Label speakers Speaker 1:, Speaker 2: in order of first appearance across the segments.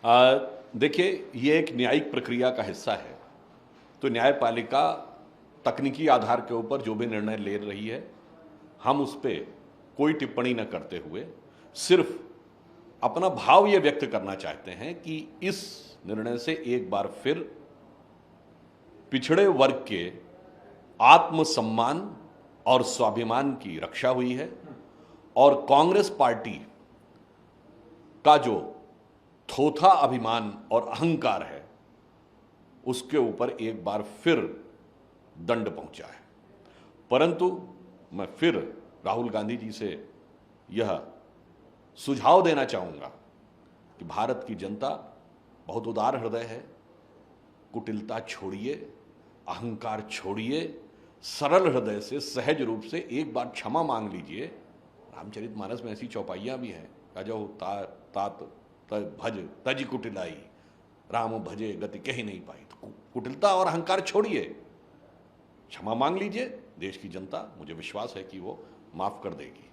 Speaker 1: देखिए, ये एक न्यायिक प्रक्रिया का हिस्सा है। तो न्यायपालिका तकनीकी आधार के ऊपर जो भी निर्णय ले रही है, हम उस पर कोई टिप्पणी न करते हुए सिर्फ अपना भाव ये व्यक्त करना चाहते हैं कि इस निर्णय से एक बार फिर पिछड़े वर्ग के आत्मसम्मान और स्वाभिमान की रक्षा हुई है और कांग्रेस पार्टी का जो थोथा अभिमान और अहंकार है उसके ऊपर एक बार फिर दंड पहुंचा है। परंतु मैं फिर राहुल गांधी जी से यह सुझाव देना चाहूंगा कि भारत की जनता बहुत उदार हृदय है। कुटिलता छोड़िए, अहंकार छोड़िए, सरल हृदय से सहज रूप से एक बार क्षमा मांग लीजिए। रामचरितमानस में ऐसी चौपाइयां भी हैं, राजो तात भज तज कुटिलाई, राम भजे गति कही नहीं पाई। तो कुटिलता और अहंकार छोड़िए, क्षमा मांग लीजिए। देश की जनता, मुझे विश्वास है कि वो माफ कर देगी।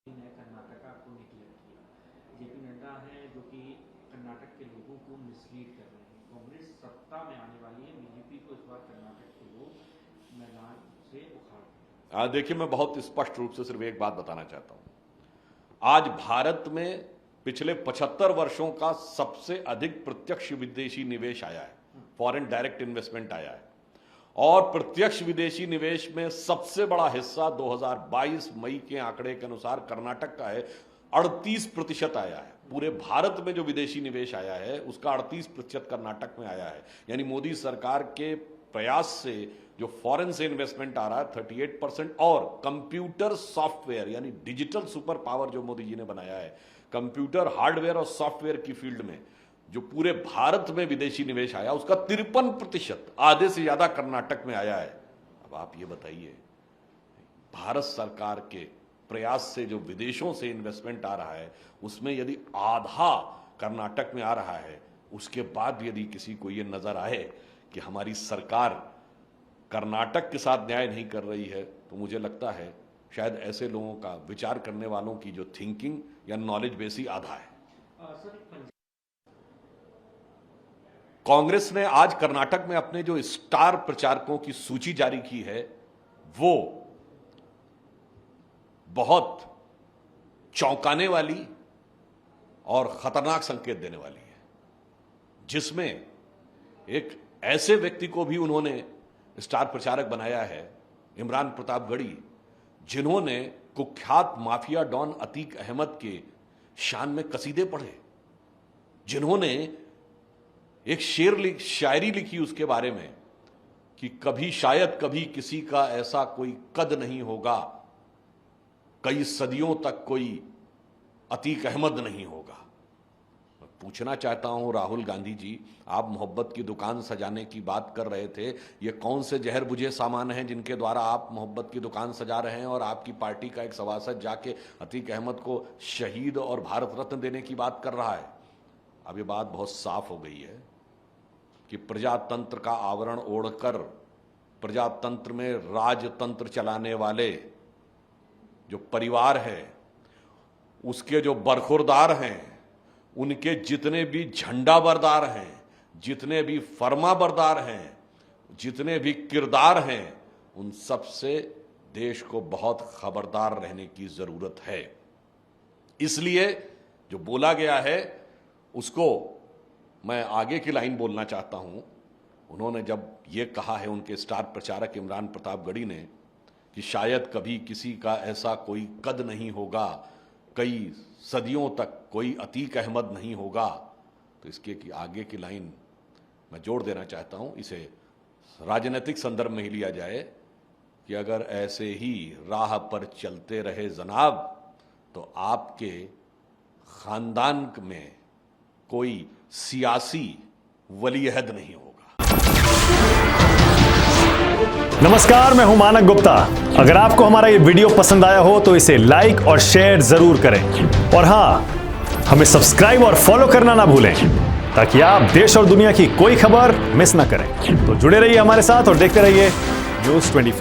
Speaker 2: कर्नाटक को निकलेक्ट किया, जेपी नड्डा है जो कि कर्नाटक के लोगों को मिसलीड कर रहे हैं। कांग्रेस सत्ता में आने वाली है, बीजेपी को इस बार कर्नाटक के लोग मैदान से उखाड़।
Speaker 1: देखिए, मैं बहुत स्पष्ट रूप से सिर्फ एक बात बताना चाहता हूं। आज भारत में पिछले 75 वर्षों का सबसे अधिक प्रत्यक्ष विदेशी निवेश आया है, फॉरेन डायरेक्ट इन्वेस्टमेंट आया है। और प्रत्यक्ष विदेशी निवेश में सबसे बड़ा हिस्सा 2022 मई के आंकड़े के अनुसार कर्नाटक का है, 38% आया है। पूरे भारत में जो विदेशी निवेश आया है उसका 38% कर्नाटक में आया है। यानी मोदी सरकार के प्रयास से जो फॉरेन से इन्वेस्टमेंट आ रहा है 38%। और कंप्यूटर सॉफ्टवेयर यानी डिजिटल सुपर पावर जो मोदी जी ने बनाया है, कंप्यूटर हार्डवेयर और सॉफ्टवेयर की फील्ड में जो पूरे भारत में विदेशी निवेश आया उसका 53%, आधे से ज्यादा कर्नाटक में आया है। अब आप ये बताइए, भारत सरकार के प्रयास से जो विदेशों से इन्वेस्टमेंट आ रहा है उसमें यदि आधा कर्नाटक में आ रहा है, उसके बाद यदि किसी को ये नजर आए कि हमारी सरकार कर्नाटक के साथ न्याय नहीं कर रही है, तो मुझे लगता है शायद ऐसे लोगों का, विचार करने वालों की जो थिंकिंग या नॉलेज बेस ही आधा है। कांग्रेस ने आज कर्नाटक में अपने जो स्टार प्रचारकों की सूची जारी की है वो बहुत चौंकाने वाली और खतरनाक संकेत देने वाली है, जिसमें एक ऐसे व्यक्ति को भी उन्होंने स्टार प्रचारक बनाया है, इमरान प्रतापगढ़ी, जिन्होंने कुख्यात माफिया डॉन अतीक अहमद के शान में कसीदे पढ़े, जिन्होंने एक शायरी लिखी उसके बारे में कि कभी शायद कभी किसी का ऐसा कोई कद नहीं होगा, कई सदियों तक कोई अतीक अहमद नहीं होगा। मैं पूछना चाहता हूं राहुल गांधी जी, आप मोहब्बत की दुकान सजाने की बात कर रहे थे, ये कौन से जहर बुझे सामान हैं जिनके द्वारा आप मोहब्बत की दुकान सजा रहे हैं और आपकी पार्टी का एक सभासद जाके अतीक अहमद को शहीद और भारत रत्न देने की बात कर रहा है। अब ये बात बहुत साफ हो गई है कि प्रजातंत्र का आवरण ओढ़कर प्रजातंत्र में राजतंत्र चलाने वाले जो परिवार है, उसके जो बरखुरदार हैं, उनके जितने भी झंडा बरदार हैं, जितने भी फरमा बरदार हैं, जितने भी किरदार हैं, उन सब से देश को बहुत खबरदार रहने की जरूरत है। इसलिए जो बोला गया है उसको मैं आगे की लाइन बोलना चाहता हूं। उन्होंने जब ये कहा है, उनके स्टार प्रचारक इमरान प्रतापगढ़ी ने, कि शायद कभी किसी का ऐसा कोई कद नहीं होगा, कई सदियों तक कोई अतीक अहमद नहीं होगा, तो इसके की आगे की लाइन मैं जोड़ देना चाहता हूं। इसे राजनीतिक संदर्भ में ही लिया जाए कि अगर ऐसे ही राह पर चलते रहे जनाब, तो आपके खानदान में कोई सियासी वलीअहद नहीं होगा।
Speaker 3: नमस्कार, मैं हूं मानक गुप्ता। अगर आपको हमारा ये वीडियो पसंद आया हो तो इसे लाइक और शेयर जरूर करें, और हां, हमें सब्सक्राइब और फॉलो करना ना भूलें ताकि आप देश और दुनिया की कोई खबर मिस ना करें। तो जुड़े रहिए हमारे साथ और देखते रहिए न्यूज़ 24।